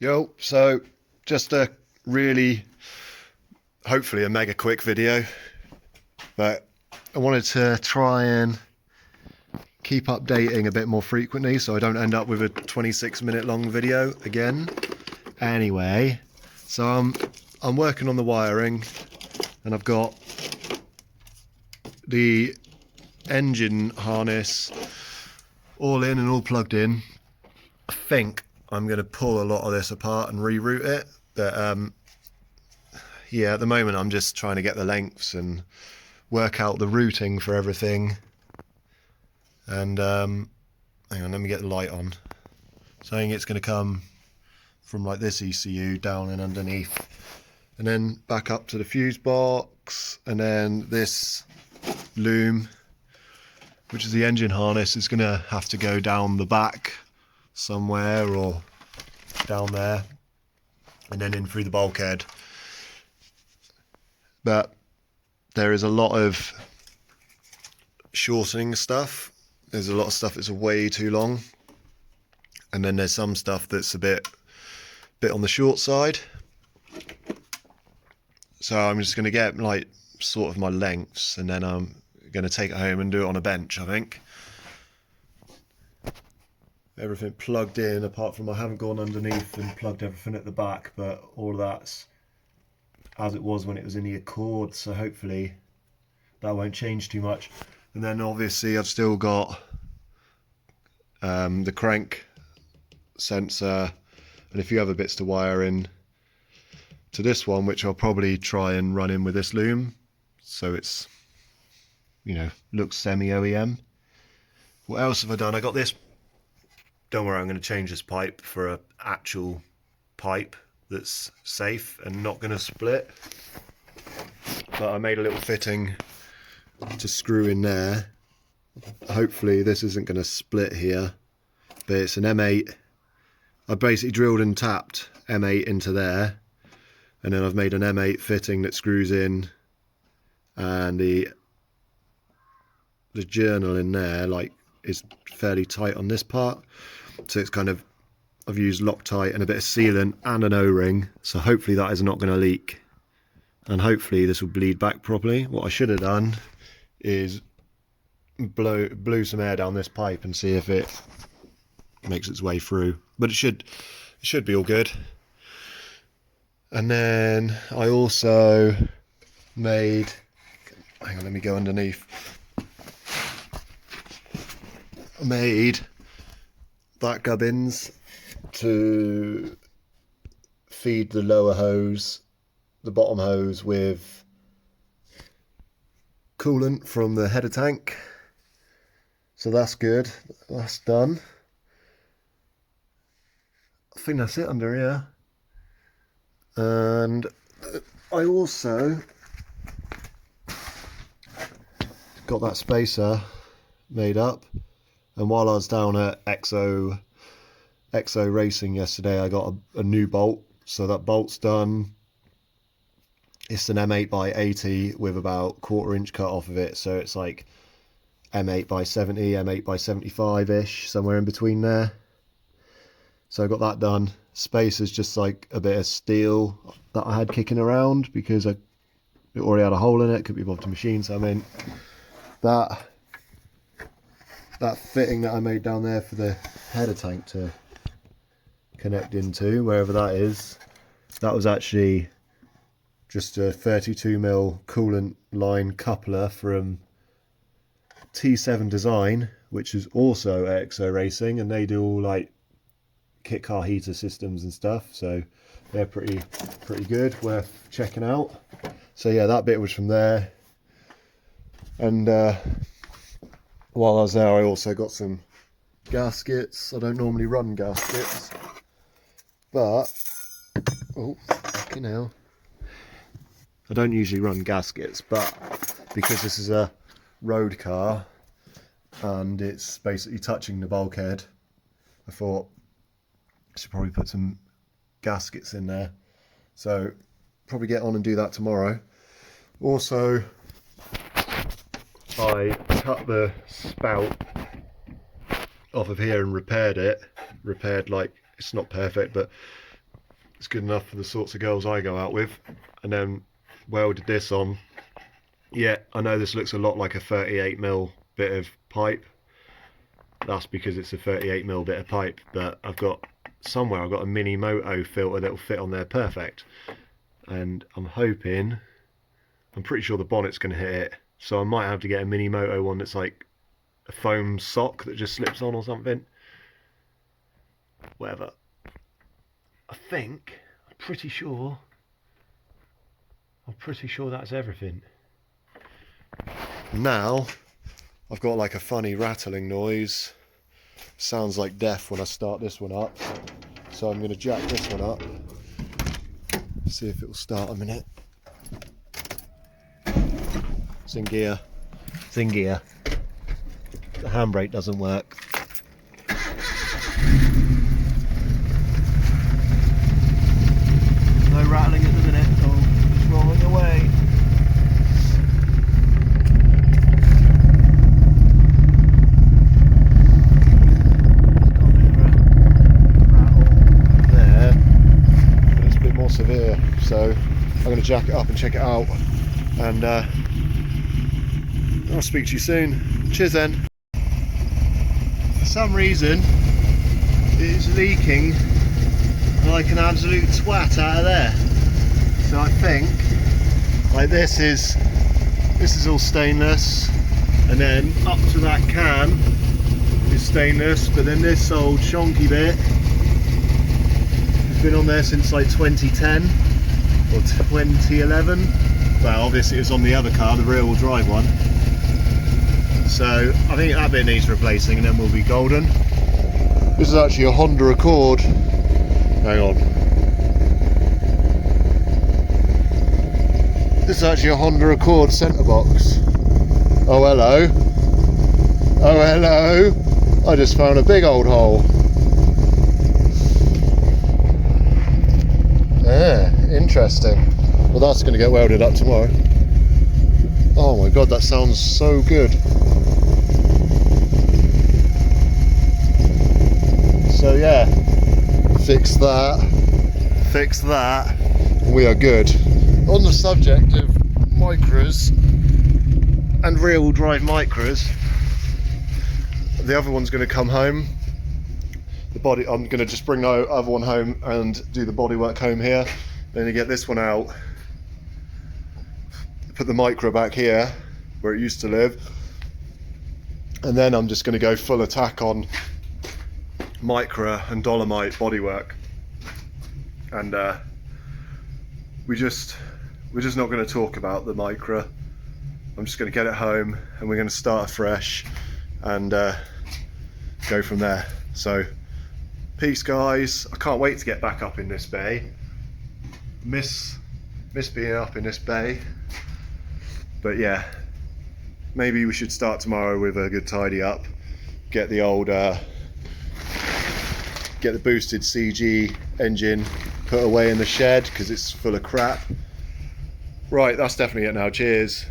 Yo, so just a really, hopefully a mega quick video, but I wanted to try and keep updating a bit more frequently so I don't end up with a 26-minute long video again. Anyway, so I'm working on the wiring and I've got the engine harness all in and all plugged in. I think I'm going to pull a lot of this apart and reroute it, but yeah, at the moment I'm just trying to get the lengths and work out the routing for everything. And hang on, let me get the light on. Saying it's going to come from like this ECU down and underneath, and then back up to the fuse box, and then this loom, which is the engine harness, is going to have to go down the back somewhere or down there and then in through the bulkhead. But there is a lot of shortening stuff. There's a lot of stuff that's way too long, and then there's some stuff that's a bit on the short side. So I'm just going to get like sort of my lengths, and then I'm going to take it home and do it on a bench, I think. Everything plugged in, apart from I haven't gone underneath and plugged everything at the back, but all of that's as it was when it was in the Accord, so hopefully that won't change too much. And then obviously I've still got the crank sensor and a few other bits to wire in to this one, which I'll probably try and run in with this loom, so it's, you know, looks semi OEM. What else have I done? I got this. Don't worry, I'm going to change this pipe for an actual pipe that's safe and not going to split. But I made a little fitting to screw in there. Hopefully this isn't going to split here, but it's an M8. I basically drilled and tapped M8 into there, and then I've made an M8 fitting that screws in, and the journal in there like is fairly tight on this part, so it's kind of, I've used Loctite and a bit of sealant and an O-ring, so hopefully that is not going to leak, and hopefully this will bleed back properly. What I should have done is blew some air down this pipe and see if it makes its way through, but it should be all good. And then I also made, hang on, let me go underneath. I made back gubbins to feed the lower hose, the bottom hose, with coolant from the header tank. So that's good, that's done. I think that's it under here. And I also got that spacer made up, and while I was down at Exo Racing yesterday, I got a new bolt, so that bolt's done. It's an M8 by 80 with about 1/4 inch cut off of it, so it's like M8 by 70, M8 by 75 ish, somewhere in between there. So I got that done. Spacer's just like a bit of steel that I had kicking around because it already had a hole in it, could be bothered to machine, so I mean that fitting that I made down there for the header tank to connect into, wherever that is, that was actually just a 32mm coolant line coupler from T7 Design, which is also EXO Racing, and they do all like kit car heater systems and stuff, so they're pretty good, worth checking out. So yeah, that bit was from there. And while I was there, I also got some gaskets. I don't normally run gaskets, but oh fucking hell, I don't usually run gaskets, but because this is a road car and it's basically touching the bulkhead, I thought I should probably put some gaskets in there, so probably get on and do that tomorrow. Also, I cut the spout off of here and repaired like, it's not perfect, but It's good enough for the sorts of girls I go out with. And then welded this on. Yeah, I know this looks a lot like a 38mm bit of pipe. That's because it's a 38mm bit of pipe, but I've got a mini moto filter that will fit on there perfect. And I'm pretty sure the bonnet's going to hit it, so I might have to get a mini moto one that's like a foam sock that just slips on or something. Whatever. I'm pretty sure that's everything. Now I've got like a funny rattling noise. Sounds like death when I start this one up. So I'm going to jack this one up. See if it will start a minute. It's in gear. It's in gear. The handbrake doesn't work. No rattling at the minute. Oh, it's rolling away. Severe, so I'm going to jack it up and check it out, and I'll speak to you soon. Cheers then. For some reason it's leaking like an absolute twat out of there, so I think like this is all stainless, and then up to that can is stainless, but then this old chonky bit been on there since like 2010 or 2011. Well, obviously it was on the other car, the rear wheel drive one. So I think that bit needs replacing, and then we'll be golden. This is actually a Honda Accord. Hang on. This is actually a Honda Accord centre box. Oh hello. Oh hello. I just found a big old hole. Yeah, interesting. Well, that's going to get welded up tomorrow. Oh my god, that sounds so good. So yeah, fix that, we are good. On the subject of micras and rear wheel drive micras, the other one's going to come home. I'm going to just bring the other one home and do the bodywork home here. Then you get this one out, put the micro back here where it used to live, and then I'm just going to go full attack on micro and dolomite bodywork. And we're just not going to talk about the micro. I'm just going to get it home, and we're going to start afresh and go from there. So peace guys, I can't wait to get back up in this bay. Miss being up in this bay. But yeah, maybe we should start tomorrow with a good tidy up. Get the old, get the boosted CG engine put away in the shed because it's full of crap. Right, that's definitely it now, cheers.